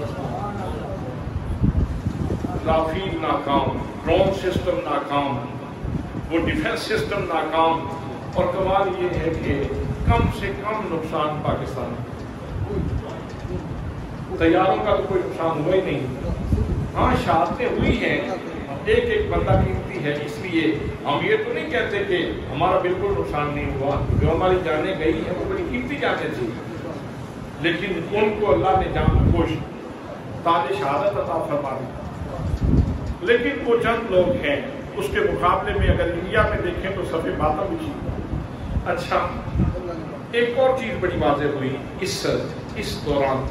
رافیل ناکام، ڈرون سسٹم ناکام، وہ ڈیفنس سسٹم ناکام. اور کمال یہ ہے کہ کم سے کم نقصان پاکستان. طیاروں کا تو کوئی نقصان ہوا ہی نہیں. ہاں شہادتیں ہوئی ہیں، ایک ایک بندہ قیمتی ہے، اس لیے ہم یہ تو نہیں کہتے کہ ہمارا بالکل نقصان نہیں ہوا. جو ہماری جانیں گئی ہیں وہ بڑی قیمتی جانیں تھیں، لیکن ان کو اللہ نے جان خوش تاج شہادت عطا فرما دی. لیکن وہ چند لوگ ہیں، اس کے مقابلے میں اگر انڈیا میں دیکھیں تو سب ماتم بھی. اچھا، ایک اور چیز بڑی واضح ہوئی اس دوران.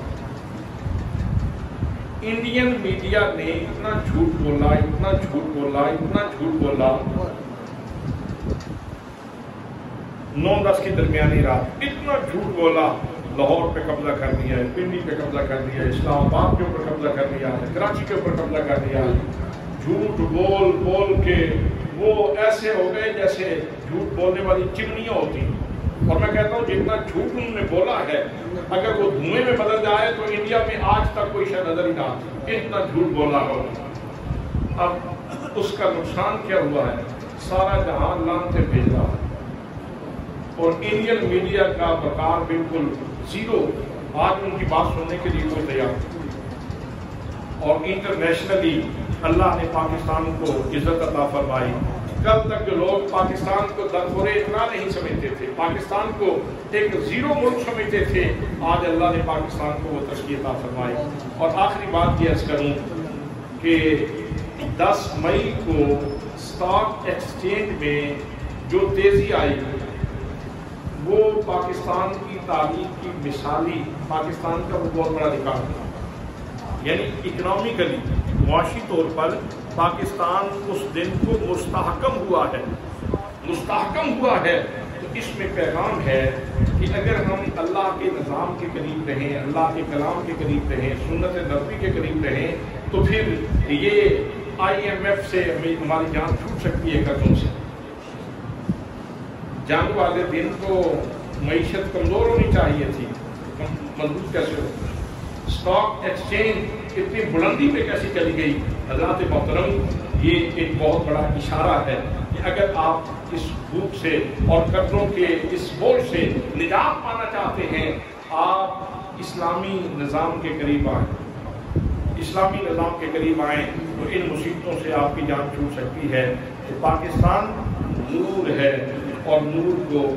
انڈین میڈیا نے اتنا جھوٹ بولا، اتنا جھوٹ بولا، اتنا جھوٹ بولا. 9-10 کی درمیانی رات اتنا جھوٹ بولا. لاہور پہ قبضہ کر دیا ہے، پنڈی پہ قبضہ کر دیا ہے، اسلام آباد کے اوپر قبضہ کر دیا ہے، کراچی کے اوپر قبضہ کر دیا ہے. جھوٹ بول بول کے وہ ایسے ہو گئے جیسے جھوٹ بولنے والی چمنیاں ہوتی ہیں. اور میں کہتا ہوں جتنا جھوٹ انہوں نے بولا ہے اگر وہ دھوئیں میں بدل جائے تو انڈیا میں آج تک کوئی شاید نظر ہی نہ آتی. اتنا جھوٹ بولا ہو. اب اس کا نقصان کیا ہوا ہے؟ سارا جہان لانتے بھیج رہا ہے اور انڈین میڈیا کا وقار بالکل زیرو. آج ان کی بات سننے کے لیے کوئی تیار نہیں. اور انٹرنیشنلی اللہ نے پاکستان کو عزت عطا فرمائی. کل تک جو لوگ پاکستان کو درخور اطلاع نہیں سمجھتے تھے، پاکستان کو ایک زیرو ملک سمجھتے تھے، آج اللہ نے پاکستان کو وہ تشکیل عطا فرمائی. اور آخری بات یہ عرض کروں کہ 10 مئی کو اسٹاک ایکسچینج میں جو تیزی آئی وہ پاکستان کی تاریخ کی مثالی، پاکستان کا وہ بہت بڑا ریکارڈ تھا. یعنی اکنامیکلی معاشی طور پر پاکستان اس دن کو مستحکم ہوا ہے. تو اس میں پیغام ہے کہ اگر ہم اللہ کے نظام کے قریب رہیں، اللہ کے کلام کے قریب رہیں، سنت نبوی کے قریب رہیں، تو پھر یہ IMF سے ہماری جان چھوٹ سکتی ہے قرضوں سے. جنگ والے دن کو معیشت کمزور ہونی چاہیے تھی، مضبوط کیسے ہو؟ اسٹاک ایکسچینج اتنی بلندی پہ کیسی چلی گئی؟ حضرات محترم، یہ ایک بہت بڑا اشارہ ہے کہ اگر آپ اس بھوک سے اور قرضوں کے اس بوجھ سے نجات پانا چاہتے ہیں، آپ اسلامی نظام کے قریب آئیں. اسلامی نظام کے قریب آئیں تو ان مصیبتوں سے آپ کی جان چھوٹ سکتی ہے. کہ پاکستان نور ہے اور نور کو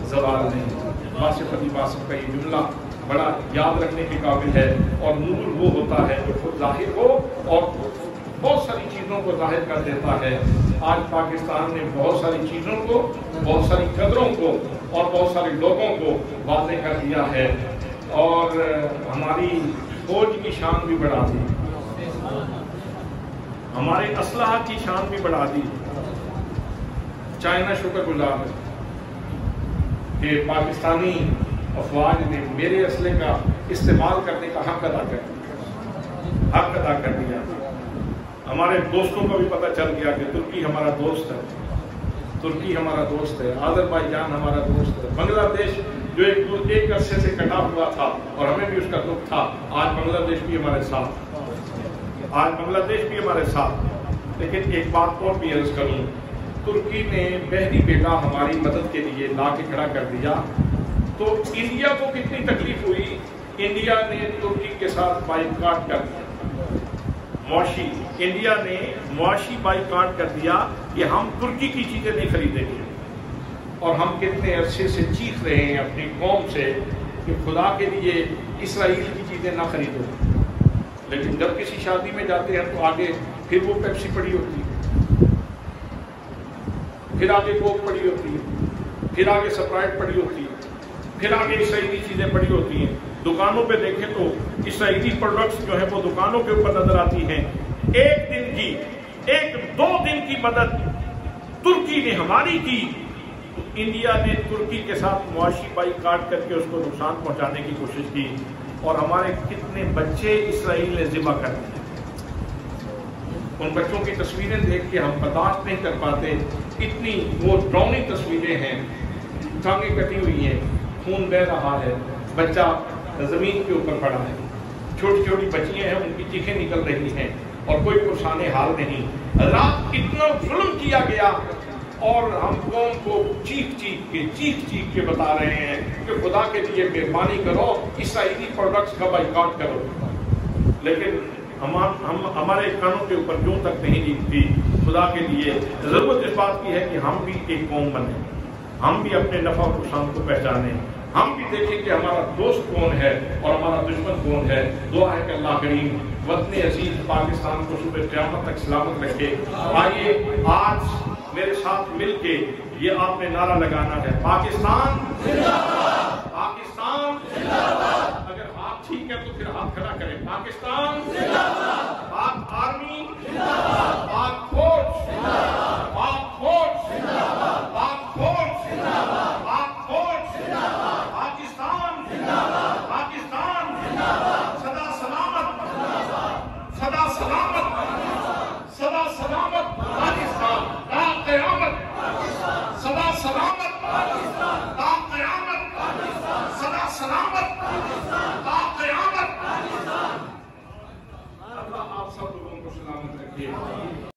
زوال نہیں. واصف علی واصف کا یہ جملہ بڑا یاد رکھنے کے قابل ہے. اور نور وہ ہوتا ہے جو خود ظاہر ہو اور بہت ساری چیزوں کو ظاہر کر دیتا ہے. آج پاکستان نے بہت ساری چیزوں کو، بہت ساری قدروں کو اور بہت سارے لوگوں کو واضح کر دیا ہے، اور ہماری فوج کی شان بھی بڑھا دی، ہمارے اسلحہ کی شان بھی بڑھا دی. چائنا شکر گزار ہے کہ پاکستانی افواج نے میرے اسلحے کا استعمال کرنے کا حق ادا کر دیا. ہمارے دوستوں کو بھی پتہ چل گیا کہ ترکی ہمارا دوست ہے، آذربائیجان ہمارا دوست ہے. بنگلہ دیش جو ایک عرصے سے کٹا ہوا تھا اور ہمیں بھی اس کا دکھ تھا، آج بنگلہ دیش بھی ہمارے ساتھ. لیکن ایک بات اور بھی عرض کروں، ترکی نے بحری بیٹا ہماری مدد کے لیے لا کے کھڑا کر دیا تو انڈیا کو کتنی تکلیف ہوئی. انڈیا نے ترکی کے ساتھ بائیکاٹ کر دیا، انڈیا نے معاشی بائیکاٹ کر دیا کہ ہم ترکی کی چیزیں نہیں خریدیں گے. اور ہم کتنے عرصے سے چیخ رہے ہیں اپنی قوم سے کہ خدا کے لیے اسرائیل کی چیزیں نہ خریدو، لیکن جب کسی شادی میں جاتے ہیں تو آگے پھر وہ پیپسی پڑی ہوتی ہے، پھر آگے کوک پڑی ہوتی ہے، پھر آگے سپرائٹ پڑی ہوتی ہے، پھر آگے اسرائیلی چیزیں پڑی ہوتی ہیں. دکانوں پہ دیکھیں تو اسرائیلی پروڈکٹس جو ہے وہ دکانوں کے اوپر نظر آتی ہیں. ایک دو دن کی مدد ترکی نے ہماری کی تو انڈیا نے ترکی کے ساتھ معاشی بائیکاٹ کر کے اس کو نقصان پہنچانے کی کوشش کی، اور ہمارے کتنے بچے اسرائیل نے ذبح کر دیے. ان بچوں کی تصویریں دیکھ کے ہم برداشت نہیں کر پاتے. اتنی وہ ڈراؤنی تصویریں ہیں، ٹانگیں کٹی ہوئی ہیں، خون بہہ رہا ہے، بچہ زمین کے اوپر پڑا ہے، چھوٹی چھوٹی بچیاں ہیں، ان کی چیخیں نکل رہی ہیں اور کوئی پرسان حال نہیں. رات اتنا ظلم کیا گیا اور ہم قوم کو چیخ کے بتا رہے ہیں کہ خدا کے لیے مہربانی کرو، اسرائیلی پروڈکٹس کا بائیکاٹ کرو. لیکن ہمارے کانوں کے اوپر جو تک نہیں جیتتی. خدا کے لیے ضرورت اس بات کی ہے کہ ہم بھی ایک قوم بنیں، ہم بھی اپنے نفع و نقصان کو پہچانیں، ہم بھی دیکھیں کہ ہمارا دوست کون ہے اور ہمارا دشمن کون ہے. دعا ہے کہ اللہ کریم وطن عزیز پاکستان کو صبح قیامت تک سلامت رکھے. آئیے آج میرے ساتھ مل کے یہ آپ نے نعرہ لگانا ہے، پاکستان زندہ باد، پاکستان زندہ باد. اگر آپ ٹھیک ہے تو پھر ہاتھ کھڑا کریں. پاکستان زندہ باد، پاک آرمی زندہ باد، پاک فوج زندہ باد، پاک فوج زندہ باد، پاک فوج زندہ باد، پاک فوج زندہ باد، پاکستان زندہ باد، پاکستان زندہ باد. سدا سلامت، سدا سلامت، سدا سلامت.